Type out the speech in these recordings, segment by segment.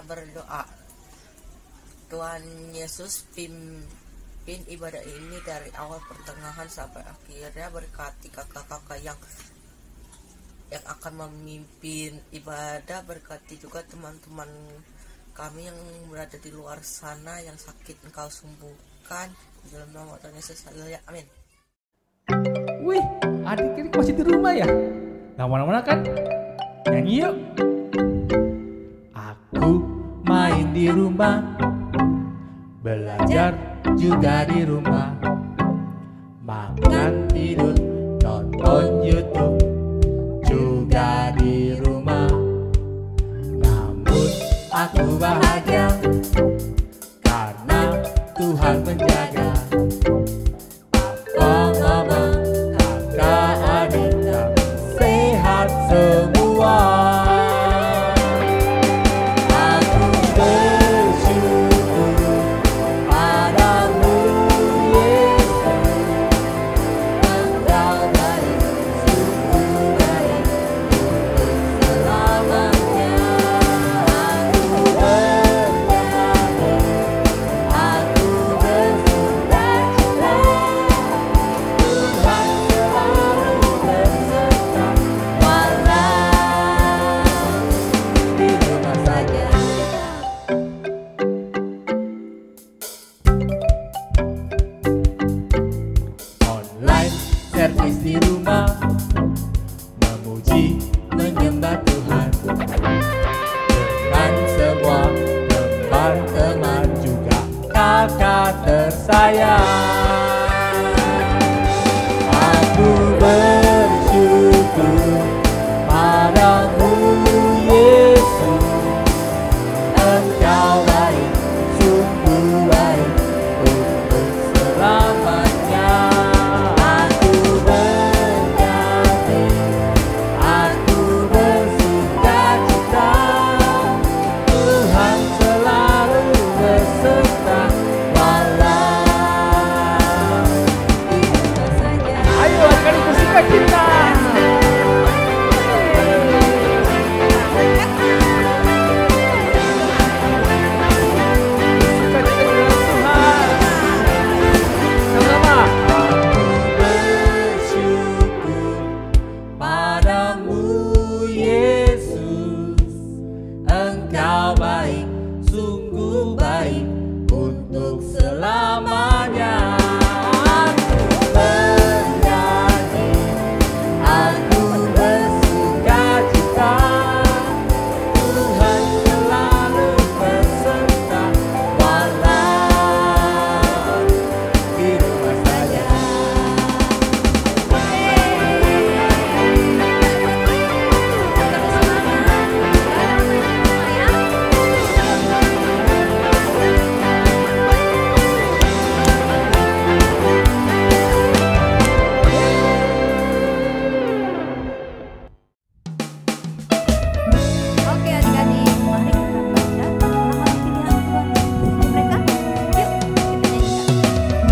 berdoa. Tuhan Yesus pimpin ibadah ini dari awal, pertengahan sampai akhirnya. Berkati kakak-kakak yang akan memimpin ibadah. Berkati juga teman-teman kami yang berada di luar sana, yang sakit Engkau sembuhkan. Dalam nama Tuhan Yesus, haleluya, amin. Wih, adik ini masih di rumah ya? Gak mana-mana kan? Nyanyi yuk. Aku main di rumah, belajar juga di rumah, makan, tidur, nonton YouTube juga di rumah. Namun aku bahagia karena Tuhan menjaga. Papa, mama, kakak, adik, kami sehat semua. Aku bersyukur padamu Yesus, Engkau baik, sungguh baik untuk selamanya. Aku bernyanyi, aku bersukacita, Tuhan selalu berserta, walau di rumah saja. Online service di rumah, memuji menyembah Tuhan dengan semua teman-teman juga kakak tersayang. Aku bersyukur padamu Yesus, Engkau baik, sungguh baik untuk selamanya. Aku bernyanyi, aku bersukacita, Tuhan selalu berserta, walau di mana saja. Ayo adik-adik bersukacita. Padamu Yesus, Engkau baik, sungguh baik untuk selamanya. Aku bernyanyi, aku bersukacita, Tuhan selalu berserta, walau di rumah saja. Oke adik-adik, mari kita belajar bersama pilihan Tuhan untuk mereka. Yuk, kita nyanyikan.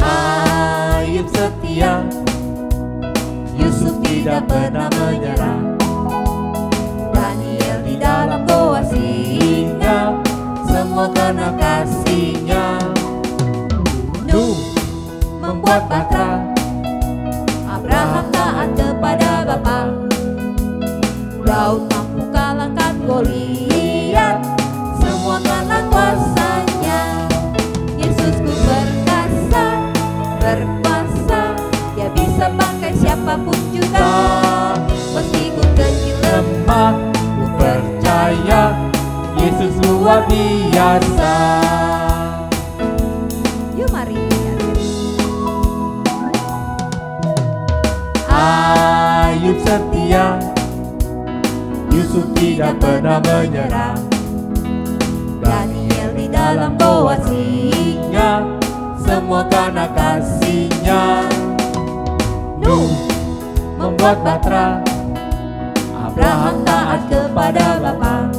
Ayub setia, Yusuf tidak pernah menyerah, Daniel di dalam goa singa, semua karena kasihnya. Nuh membuat batra, Abraham taat kepada Bapa, Daud mampu kalahkan Goliat, semua karena kuasanya. Yesusku perkasa, berkuasa, Dia bisa pakai siapapun juga. Meski ku kecil lemah, ku percaya Yesus luar biasa. Yuk mari adik-adik. Ayub setia, Yusuf tidak pernah menyerah, Daniel di dalam goa singa, semua karena kasihnya. Nuh membuat batra, Abraham taat kepada Bapa,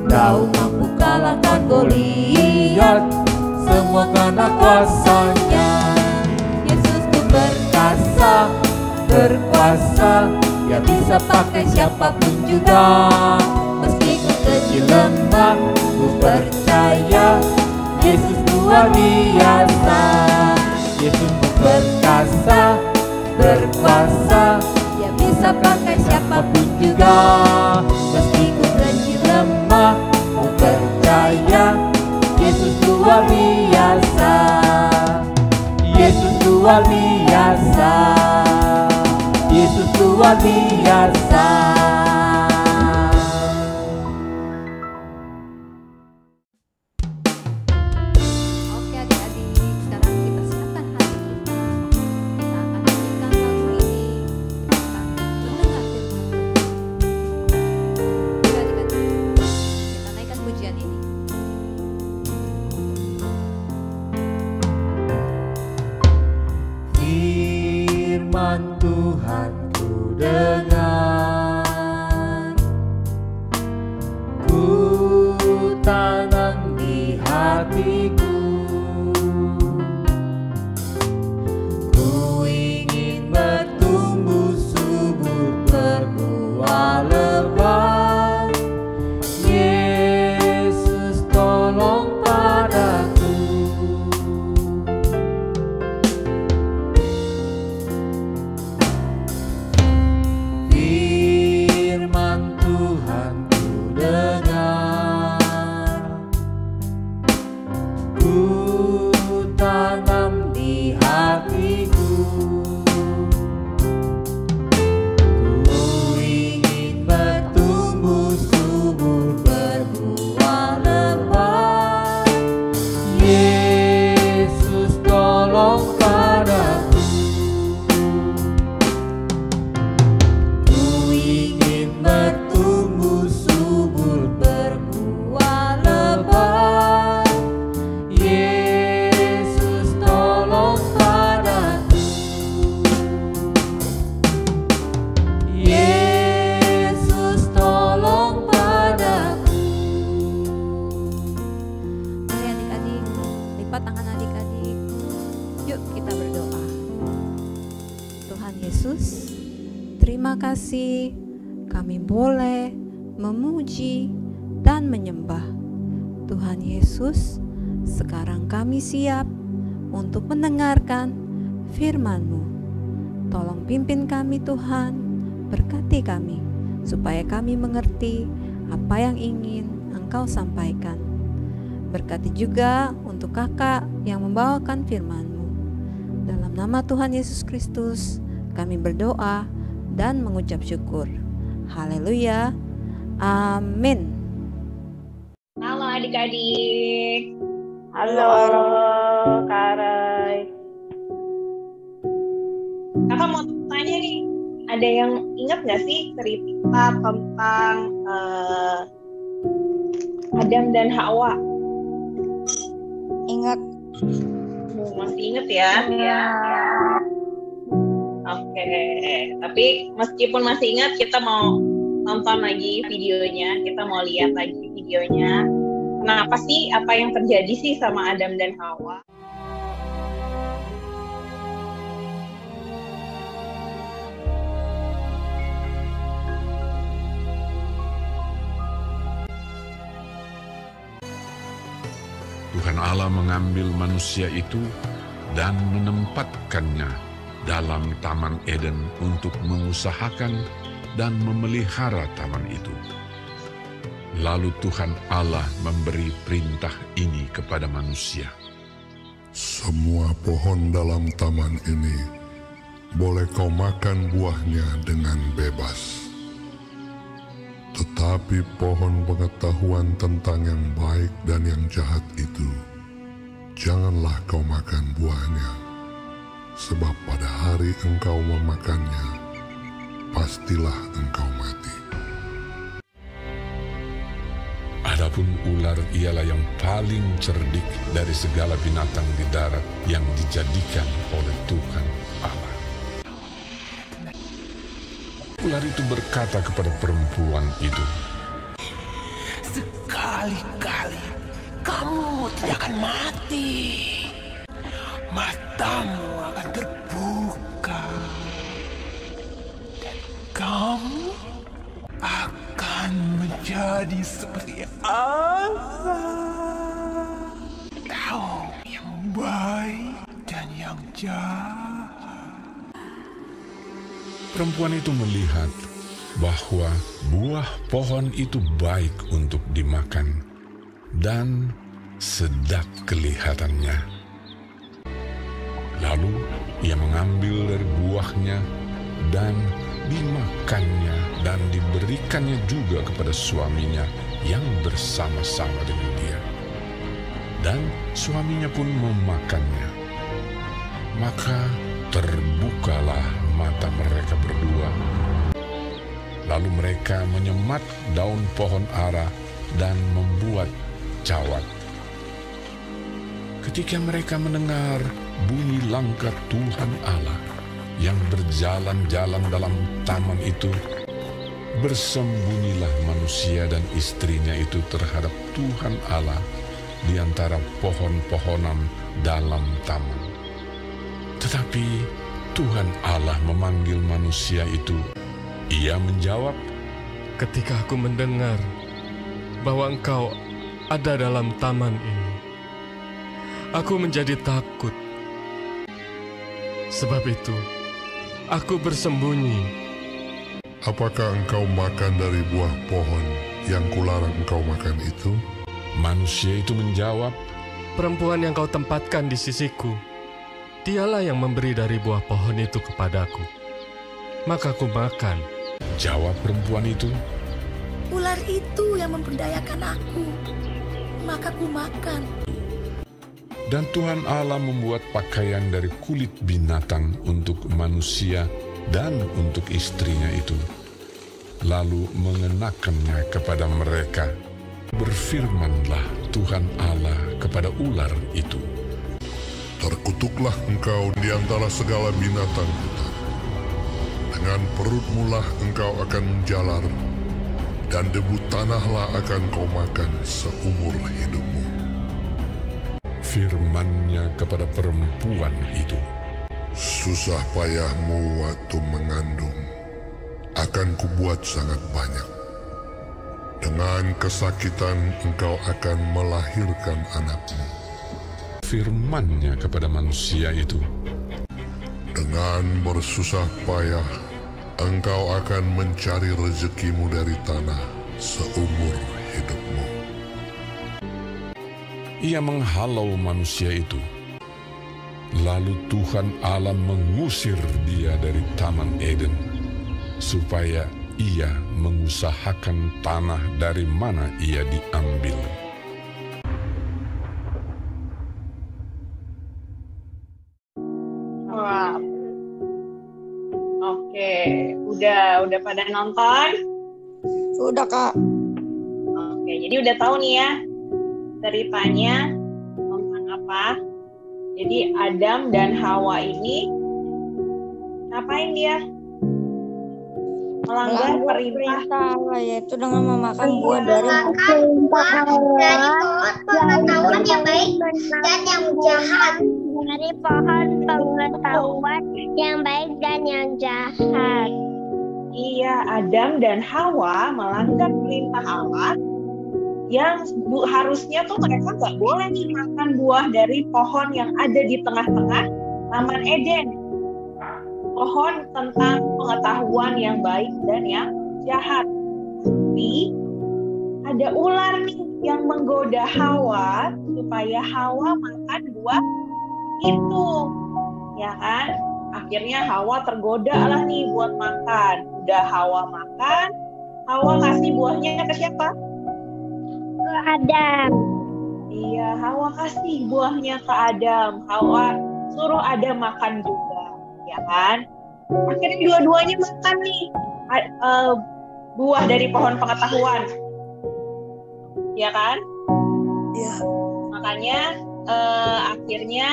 Daud mampu kalahkan Goliat, semua karena kuasanya. Yesusku perkasa, berkuasa, berkuasa. Dia bisa pakai siapapun juga. Meski ku kecil lemah, ku percaya Yesus luar biasa. Yesus berkuasa, berkuasa. Dia bisa pakai siapapun juga. Meski ku kecil lemah, ku percaya Yesus luar biasa. Yesus luar biasa. Yesus luar biasa. Oke adik-adik, sekarang kita siapkan hati kita. Kita akan lanjutkan lagu ini. Kita akan mendengar firman Tuhan. Yuk adik-adik, kita naikkan pujian ini. Firman Tuhan ku dengar, ku tanam di hatiku. Ku ingin bertumbuh subur, berbuah lebat. Yesus tolong padaku. Firman Tuhan ku dengar, ku tanam di hatiku. Ku ingin bertumbuh subur, berbuah lebat. Yesus tolong padaku. Ku ingin bertumbuh subur, berbuah lebat. Yesus tolong padaku. Yesus tolong padaku. Mari adik-adik, lipat tangan adik-adik. Yuk kita berdoa. Tuhan Yesus, terima kasih kami boleh memuji dan menyembah. Tuhan Yesus, sekarang kami siap untuk mendengarkan firman-Mu. Tolong pimpin kami Tuhan, berkati kami, supaya kami mengerti apa yang ingin Engkau sampaikan. Berkati juga untuk kakak yang membawakan firman-Mu. Dalam nama Tuhan Yesus Kristus, kami berdoa dan mengucap syukur. Haleluya. Amin. Halo adik-adik. Halo, Kak Rai. Kakak mau tanya nih, ada yang ingat nggak sih cerita tentang Adam dan Hawa? Ingat? Masih inget ya? Oke, tapi meskipun masih ingat, kita mau nonton lagi videonya, kita mau lihat lagi videonya. Kenapa sih, apa yang terjadi sih sama Adam dan Hawa? Tuhan Allah mengambil manusia itu dan menempatkannya dalam Taman Eden untuk mengusahakan dan memelihara taman itu. Lalu Tuhan Allah memberi perintah ini kepada manusia. Semua pohon dalam taman ini boleh kau makan buahnya dengan bebas. Tetapi pohon pengetahuan tentang yang baik dan yang jahat itu, janganlah kau makan buahnya, sebab pada hari engkau memakannya, pastilah engkau mati. Adapun ular ialah yang paling cerdik dari segala binatang di darat yang dijadikan oleh Tuhan Allah. Ular itu berkata kepada perempuan itu, "Sekali-kali kamu tidak akan mati. Matamu akan terbuka kamu akan menjadi seperti Allah, tahu yang baik dan yang jahat. Perempuan itu melihat bahwa buah pohon itu baik untuk dimakan dan sedap kelihatannya. Lalu ia mengambil dari buahnya dan dimakannya dan diberikannya juga kepada suaminya yang bersama-sama dengan dia. Dan suaminya pun memakannya. Maka terbukalah mata mereka berdua. Lalu mereka menyemat daun pohon ara dan membuat cawat. Ketika mereka mendengar bunyi langkah Tuhan Allah yang berjalan-jalan dalam taman itu, bersembunyilah manusia dan istrinya itu terhadap Tuhan Allah di antara pohon-pohonan dalam taman. Tetapi Tuhan Allah memanggil manusia itu. Ia menjawab, "Ketika aku mendengar bahwa engkau ada dalam taman ini, aku menjadi takut. Sebab itu, aku bersembunyi." Apakah engkau makan dari buah pohon yang kularang engkau makan itu? Manusia itu menjawab, "Perempuan yang kau tempatkan di sisiku, dialah yang memberi dari buah pohon itu kepadaku. Maka aku makan." Jawab perempuan itu, "Ular itu yang memperdayakan aku, maka ku makan." Dan Tuhan Allah membuat pakaian dari kulit binatang untuk manusia dan untuk istrinya itu, lalu mengenakannya kepada mereka. Berfirmanlah Tuhan Allah kepada ular itu, "Terkutuklah engkau di antara segala binatang hutan. Dengan perutmu lah engkau akan menjalar, dan debu tanahlah akan kau makan seumur hidupmu." Firman-Nya kepada perempuan itu, "Susah payahmu waktu mengandung akan kubuat sangat banyak. Dengan kesakitan engkau akan melahirkan anakmu." Firman-Nya kepada manusia itu, "Dengan bersusah payah engkau akan mencari rezekimu dari tanah seumur hidupmu." Ia menghalau manusia itu. Lalu Tuhan Allah mengusir dia dari Taman Eden, supaya ia mengusahakan tanah dari mana ia diambil. Wah. Oke, udah pada nonton? Sudah, Kak. Oke, jadi udah tahu nih ya ceritanya tentang apa. Jadi Adam dan Hawa ini ngapain dia? Melanggar perintah Allah, yaitu dengan memakan buah dari pengetahuan yang baik dan yang jahat. Dari pohon pengetahuan yang baik dan yang jahat. Iya, Adam dan Hawa melanggar perintah Allah yang harusnya tuh mereka nggak boleh nih makan buah dari pohon yang ada di tengah-tengah Taman Eden. Pohon tentang pengetahuan yang baik dan yang jahat. Tapi ada ular nih yang menggoda Hawa supaya Hawa makan buah itu. Ya kan? Akhirnya Hawa tergoda lah nih buat makan. Udah Hawa makan, Hawa kasih buahnya ke siapa? Ke Adam. Iya, Hawa kasih buahnya ke Adam. Hawa suruh Adam makan juga, ya kan? Akhirnya dua-duanya makan nih buah dari pohon pengetahuan, ya kan? Iya. Makanya akhirnya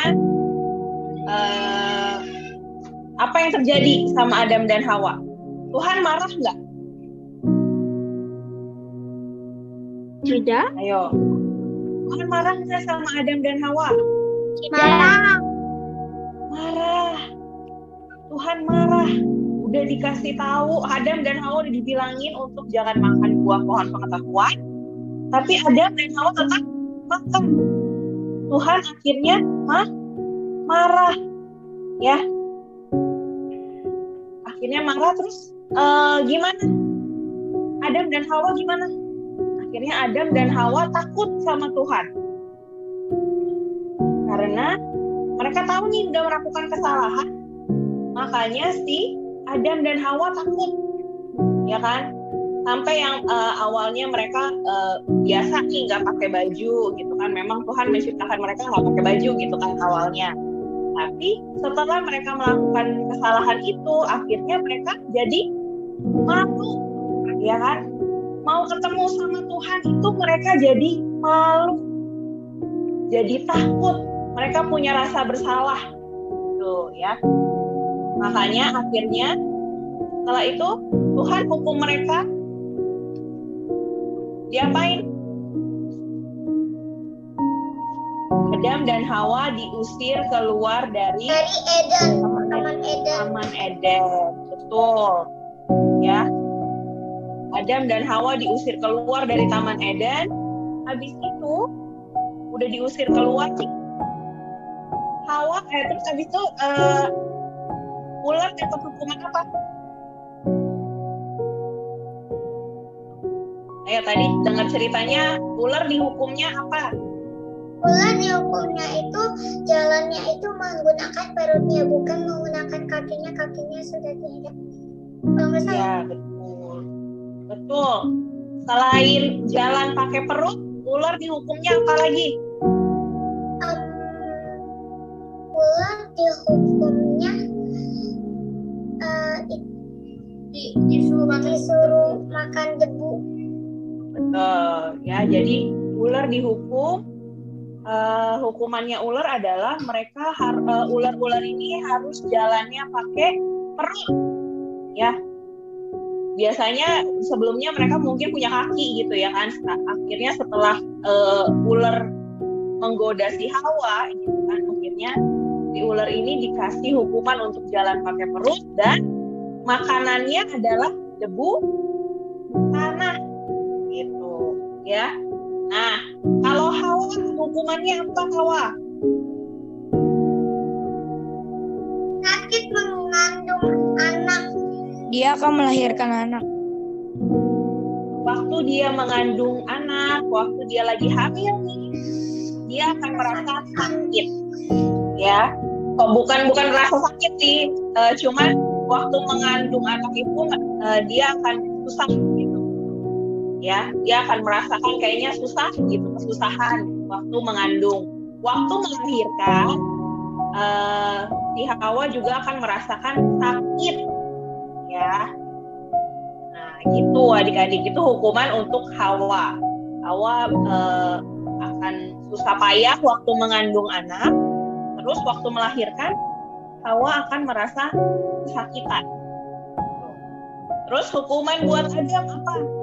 apa yang terjadi sama Adam dan Hawa? Tuhan marah nggak? Tidak. Ayo. Tuhan marah nggak sama Adam dan Hawa? Marah. Marah. Tuhan marah. udah dikasih tahu, Adam dan Hawa udah dibilangin untuk jangan makan buah pohon pengetahuan, tapi Adam dan Hawa tetap makan. Tuhan akhirnya marah, ya. Akhirnya marah, terus gimana? Adam dan Hawa gimana? Akhirnya Adam dan Hawa takut sama Tuhan. Karena mereka tahu nih udah melakukan kesalahan. Makanya si Adam dan Hawa takut. Ya kan? Sampai yang awalnya mereka biasa nih nggak pakai baju gitu kan. Memang Tuhan menciptakan mereka nggak pakai baju gitu kan awalnya. Tapi setelah mereka melakukan kesalahan itu, akhirnya mereka jadi malu, ya kan? Mau ketemu sama Tuhan itu mereka jadi malu, jadi takut. Mereka punya rasa bersalah, gitu ya. Makanya akhirnya setelah itu Tuhan hukum mereka. Diapain? Adam dan Hawa diusir keluar dari Eden, Taman Eden. Taman Eden, betul. Ya. Adam dan Hawa diusir keluar dari Taman Eden. Habis itu udah diusir keluar nih. Hawa terus habis itu ular dapat hukuman apa? Ayo tadi dengar ceritanya, ular dihukumnya apa? Ular dihukumnya itu jalannya itu menggunakan perutnya, bukan menggunakan kakinya. Kakinya sudah tidak. Ya, betul. Selain jalan pakai perut, ular dihukumnya apa lagi? Ular dihukumnya disuruh makan debu. Betul. Ya, jadi ular dihukum. Hukumannya ular adalah mereka ular-ular ini harus jalannya pakai perut, ya. Biasanya sebelumnya mereka mungkin punya kaki gitu ya kan. Akhirnya setelah ular menggoda si Hawa, gitu kan, akhirnya si ular ini dikasih hukuman untuk jalan pakai perut dan makanannya adalah debu tanah, gitu, ya. Nah, kalau Hawa hukumannya apa, Hawa? Sakit mengandung anak. Dia akan melahirkan anak. Waktu dia mengandung anak, waktu dia lagi hamil nih, dia akan merasa sakit, ya. Bukan rasa sakit sih, cuman waktu mengandung anak itu dia akan susah gitu. Ya, dia akan merasakan kayaknya susah gitu, kesusahan waktu mengandung. Waktu melahirkan, si Hawa juga akan merasakan sakit, ya. Nah, itu adik-adik, itu hukuman untuk Hawa. Hawa akan susah payah waktu mengandung anak, terus waktu melahirkan, Hawa akan merasa kesakitan. Terus hukuman buat Adam apa?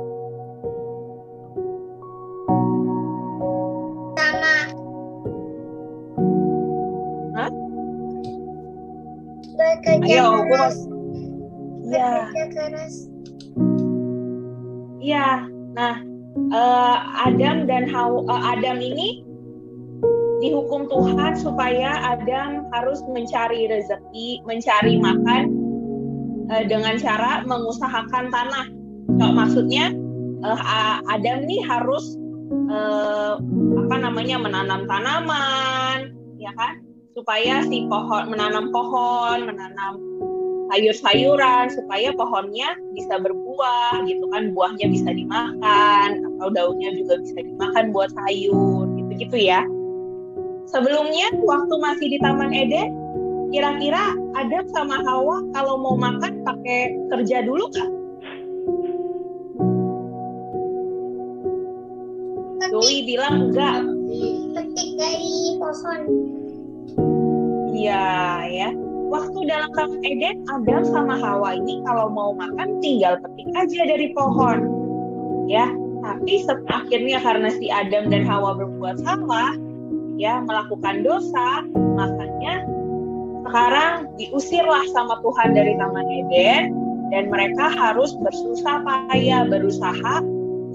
Bekerja keras. Iya. Nah, Adam dan Adam ini dihukum Tuhan supaya Adam harus mencari rezeki, mencari makan dengan cara mengusahakan tanah. Maksudnya Adam ini harus menanam tanaman, ya kan? Supaya si menanam sayur-sayuran, supaya pohonnya bisa berbuah gitu kan, buahnya bisa dimakan atau daunnya juga bisa dimakan buat sayur gitu-gitu ya. Sebelumnya waktu masih di Taman Eden, kira-kira Adam sama Hawa kalau mau makan pakai kerja dulu nggak? Doi bilang enggak. Petik dari pohon. Iya ya. Waktu dalam Taman Eden, Adam sama Hawa ini kalau mau makan tinggal petik aja dari pohon. Ya, tapi akhirnya karena si Adam dan Hawa berbuat salah, ya, melakukan dosa, makanya sekarang diusirlah sama Tuhan dari Taman Eden. dan mereka harus bersusah payah berusaha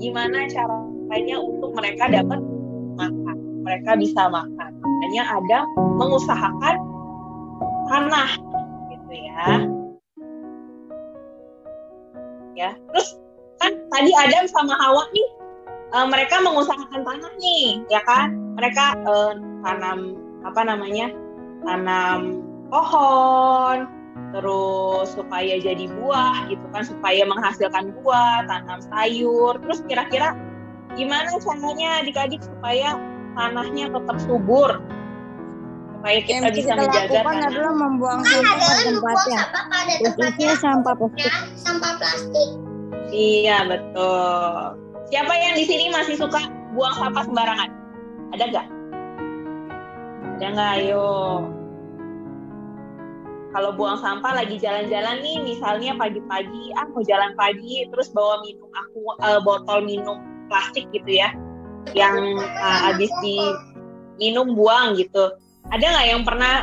gimana caranya untuk mereka dapat makan, mereka bisa makan. Makanya Adam mengusahakan tanah gitu ya. Ya, terus kan tadi Adam sama Hawa nih mereka mengusahakan tanah nih, ya kan? Mereka tanam pohon, terus supaya jadi buah gitu kan, supaya menghasilkan buah, tanam sayur. Terus kira-kira gimana caranya adik-adik supaya tanahnya tetap subur, supaya kita bisa menjaga tanah? Adalah membuang sampah pada tempatnya, khususnya sampah plastik. Iya, betul. Siapa yang di sini masih suka buang sampah sembarangan? Ada nggak? Ada nggak? Ayo. Kalau buang sampah lagi jalan-jalan nih, misalnya pagi-pagi, mau jalan pagi, terus bawa botol minum plastik gitu ya, yang habis diminum buang gitu. Ada nggak yang pernah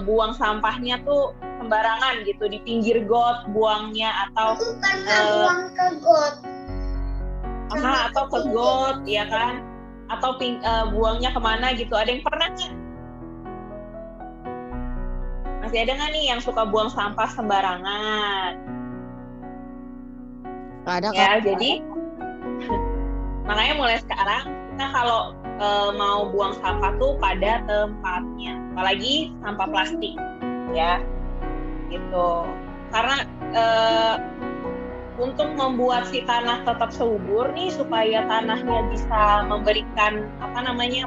buang sampahnya tuh sembarangan gitu di pinggir got buangnya, atau buang ke got? Atau ke got, ya kan? Atau buangnya kemana gitu? Ada yang pernah nggak? Masih ada nggak nih yang suka buang sampah sembarangan? Ada ya, jadi makanya mulai sekarang kita kalau mau buang sampah tuh pada tempatnya, apalagi sampah plastik, ya, gitu. Karena untuk membuat si tanah tetap subur nih, supaya tanahnya bisa memberikan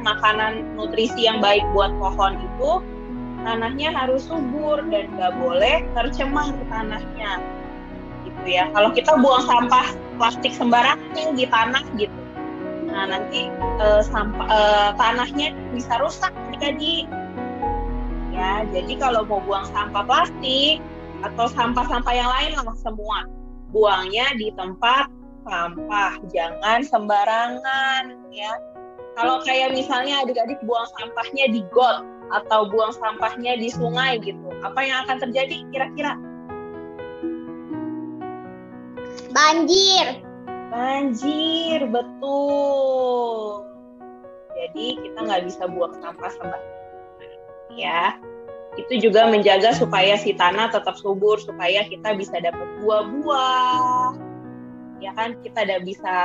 makanan nutrisi yang baik buat pohon itu, tanahnya harus subur dan nggak boleh tercemar tanahnya, gitu ya. Kalau kita buang sampah plastik sembarangan di tanah gitu, nah nanti tanahnya bisa rusak adik-adik. Ya, jadi kalau mau buang sampah plastik atau sampah-sampah yang lain lah, semua buangnya di tempat sampah, jangan sembarangan ya. Kalau kayak misalnya adik-adik buang sampahnya di got atau buang sampahnya di sungai gitu, apa yang akan terjadi kira-kira? Banjir. Banjir, betul. Jadi kita nggak bisa buang sampah sembarangan ya. Itu juga menjaga supaya si tanah tetap subur, supaya kita bisa dapat buah-buah, ya kan? Kita bisa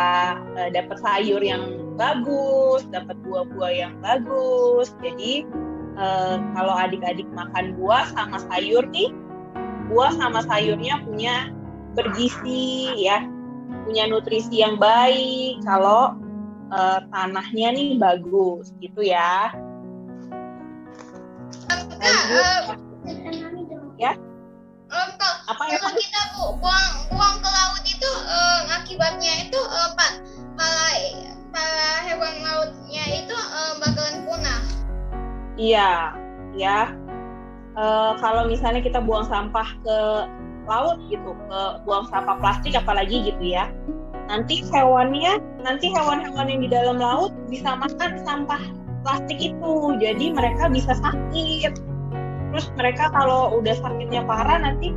dapat sayur yang bagus, dapat buah-buah yang bagus. Jadi kalau adik-adik makan buah sama sayur nih, buah sama sayurnya punya bergizi ya, punya nutrisi yang baik kalau tanahnya nih bagus gitu ya. Ya. Kalau kita buang ke laut itu akibatnya itu para hewan lautnya itu bakalan punah. Iya, ya. Kalau misalnya kita buang sampah ke laut gitu, buang sampah plastik apalagi gitu ya, nanti hewan-hewan yang di dalam laut bisa makan sampah plastik itu, jadi mereka bisa sakit. Terus mereka kalau udah sakitnya parah nanti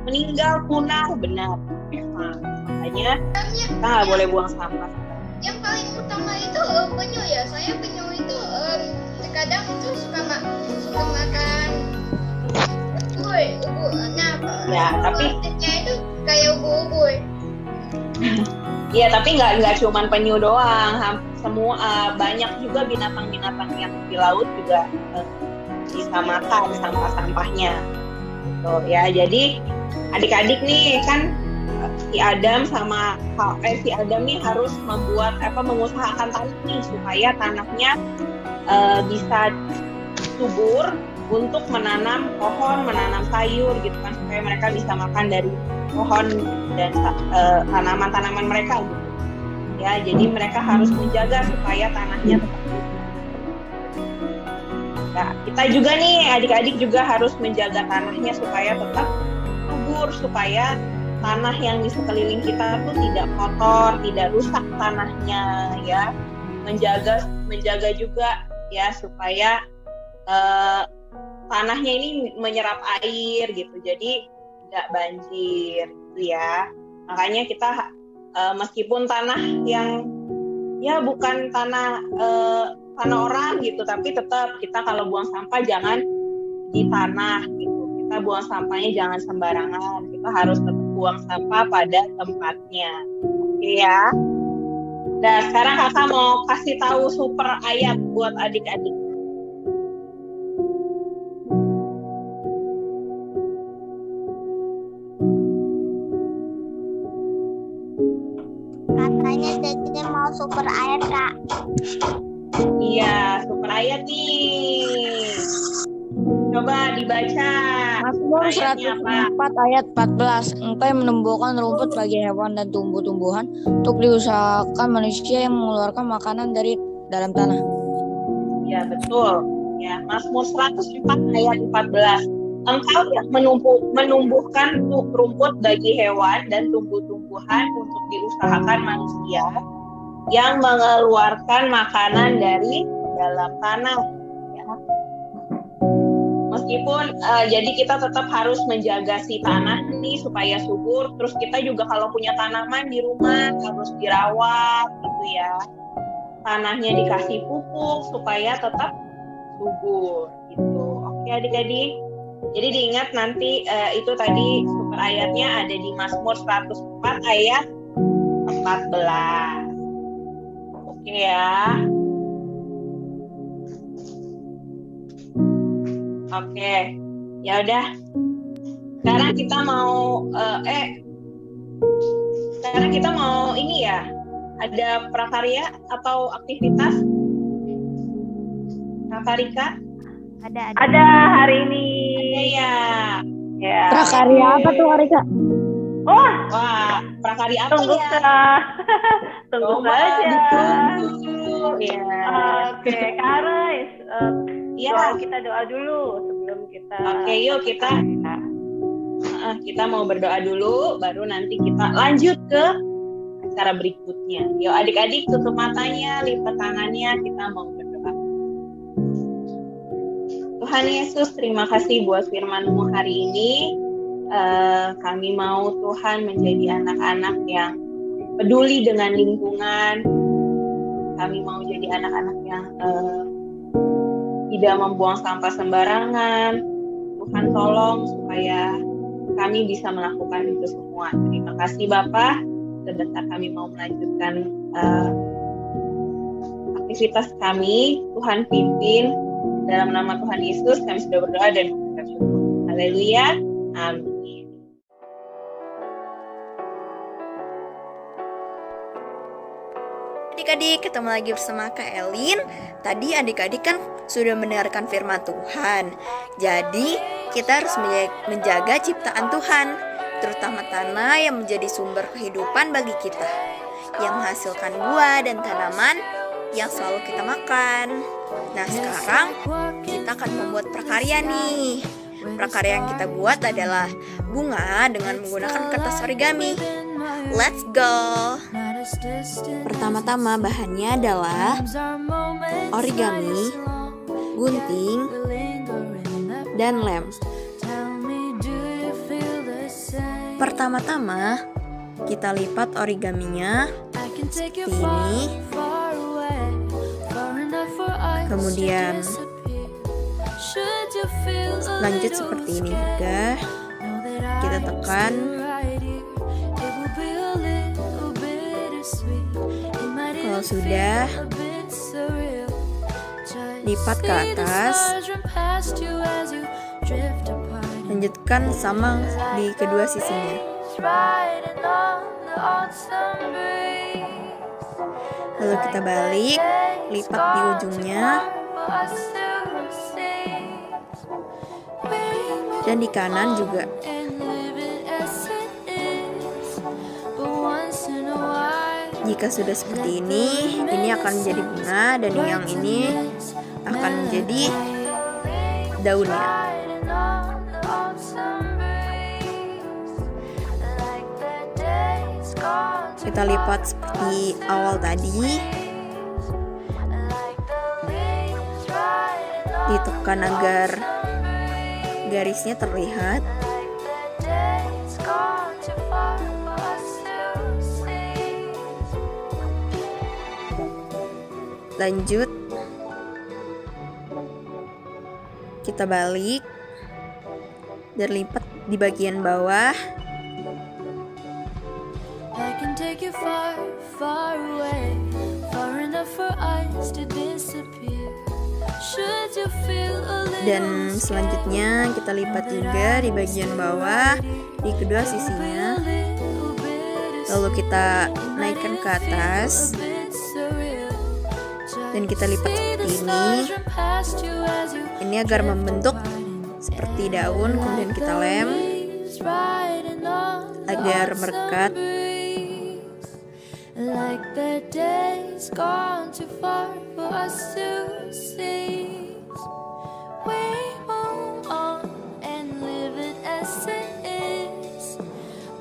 meninggal, punah, benar. Makanya kita nggak boleh buang sampah. Yang paling utama itu penyu ya. Saya penyu itu kadang itu suka makan ubu. Nah, ya, tapi plastiknya itu kayak ubu. Iya, tapi nggak cuma penyu doang, semua banyak juga binatang-binatang yang di laut juga bisa makan sampah-sampahnya. Tuh ya, jadi adik-adik nih kan si Adam nih harus mengusahakan tanah nih supaya tanahnya bisa subur untuk menanam pohon, menanam sayur gitu kan, supaya mereka bisa makan dari pohon dan tanaman-tanaman mereka gitu. Ya, jadi mereka harus menjaga supaya tanahnya tetap subur. Ya, kita juga nih adik-adik juga harus menjaga tanahnya supaya tetap subur, supaya tanah yang di sekeliling kita tuh tidak kotor, tidak rusak tanahnya ya. Menjaga juga ya supaya tanahnya ini menyerap air gitu, jadi tidak banjir. gitu ya. Makanya kita meskipun tanah yang ya bukan tanah orang gitu, tapi tetap kita kalau buang sampah jangan di tanah gitu. Kita buang sampahnya jangan sembarangan. Kita harus tetap buang sampah pada tempatnya. Oke ya. Nah, sekarang kakak mau kasih tahu super ayat buat adik-adik. Katanya Dede mau super ayat, Kak. Iya, super ayat nih. Coba dibaca. Mazmur 104 ayat 14. Engkau yang menumbuhkan rumput bagi hewan dan tumbuh-tumbuhan untuk diusahakan manusia yang mengeluarkan makanan dari dalam tanah. Ya, betul. Ya, Mazmur 104 ayat 14. Engkau yang menumbuhkan rumput bagi hewan dan tumbuh-tumbuhan untuk diusahakan manusia yang mengeluarkan makanan dari dalam tanah. Ya. Meskipun jadi kita tetap harus menjaga si tanah nih supaya subur. Terus kita juga kalau punya tanaman di rumah harus dirawat gitu ya. Tanahnya dikasih pupuk supaya tetap subur gitu. Oke adik-adik. Jadi diingat nanti itu tadi super ayatnya ada di Mazmur 104 ayat 14. Oke ya. Oke. Ya udah. Sekarang kita mau sekarang kita mau ini ya. Ada prakarya atau aktivitas? Kak Rika? Ada hari ini. Iya. Ya. Prakarya apa tuh, Rika? Oh, wah, prakarya apa tunggu ya? Tunggu saja. Ya. Oke, Kak Rais. Iya. Kita doa dulu sebelum kita. Oke, yuk kita mau berdoa dulu, baru nanti kita lanjut ke acara berikutnya. Yuk adik-adik tutup matanya, lipat tangannya, kita mau berdoa. Tuhan Yesus, terima kasih buat firman-Mu hari ini. Kami mau Tuhan menjadi anak-anak yang peduli dengan lingkungan. Kami mau jadi anak-anak yang tidak membuang sampah sembarangan. Tuhan tolong supaya kami bisa melakukan itu semua. Terima kasih Bapak. Sebentar kami mau melanjutkan aktivitas kami. Tuhan pimpin. Dalam nama Tuhan Yesus kami sudah berdoa dan mengucap syukur. Haleluya. Amin. Adik-adik, ketemu lagi bersama Kak Elin. Tadi adik-adik kan sudah mendengarkan firman Tuhan. Jadi, kita harus menjaga ciptaan Tuhan, terutama tanah yang menjadi sumber kehidupan bagi kita, yang menghasilkan buah dan tanaman yang selalu kita makan. Nah, sekarang kita akan membuat prakarya nih. Prakarya yang kita buat adalah bunga dengan menggunakan kertas origami. Let's go! Pertama-tama bahannya adalah origami, gunting, dan lem. Pertama-tama kita lipat origaminya seperti ini. Kemudian lanjut seperti ini juga. Kita tekan. Kalau sudah, lipat ke atas. Lanjutkan sama di kedua sisinya. Lalu kita balik, lipat di ujungnya. Dan di kanan juga. Jika sudah seperti ini akan menjadi bunga dan yang ini akan menjadi daunnya. Kita lipat seperti awal tadi. Ditekan agar garisnya terlihat. Lanjut, kita balik dan lipat di bagian bawah. I can take you far, far away, far enough for us to disappear. Should you feel a little Dan selanjutnya kita lipat juga di bagian bawah di kedua sisinya. Lalu kita naikkan ke atas dan kita lipat seperti ini. Ini agar membentuk seperti daun, kemudian kita lem agar merekat. like the days gone too far for us to cease. We move on and live it as it is,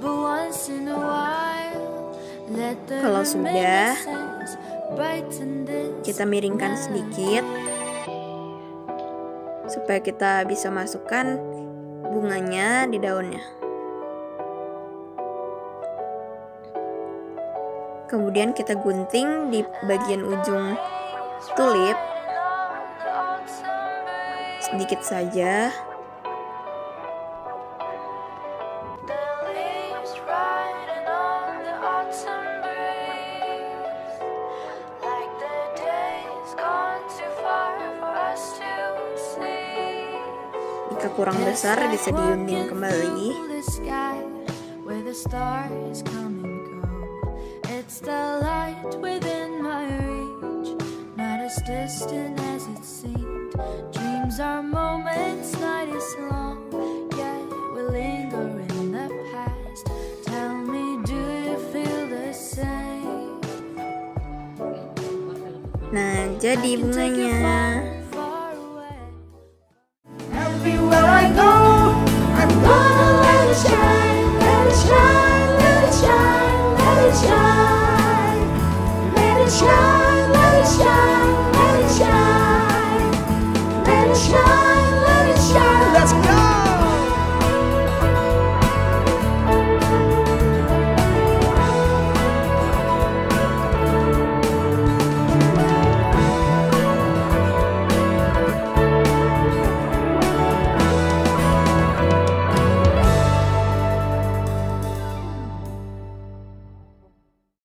but once in a while let the Kalau sudah, reminiscence brighten this kita miringkan night. sedikit supaya kita bisa masukkan bunganya di daunnya. Kemudian kita gunting di bagian ujung tulip sedikit saja. Jika kurang besar bisa digunting kembali. It's the light within my reach, not as distant as it seemed. Dreams are moments, night is long, yet we linger in the past. Tell me, do you feel the same? Nah, jadi bunganya. Everywhere I go, I'm gonna let it shine, let it shine, let it shine, let it shine.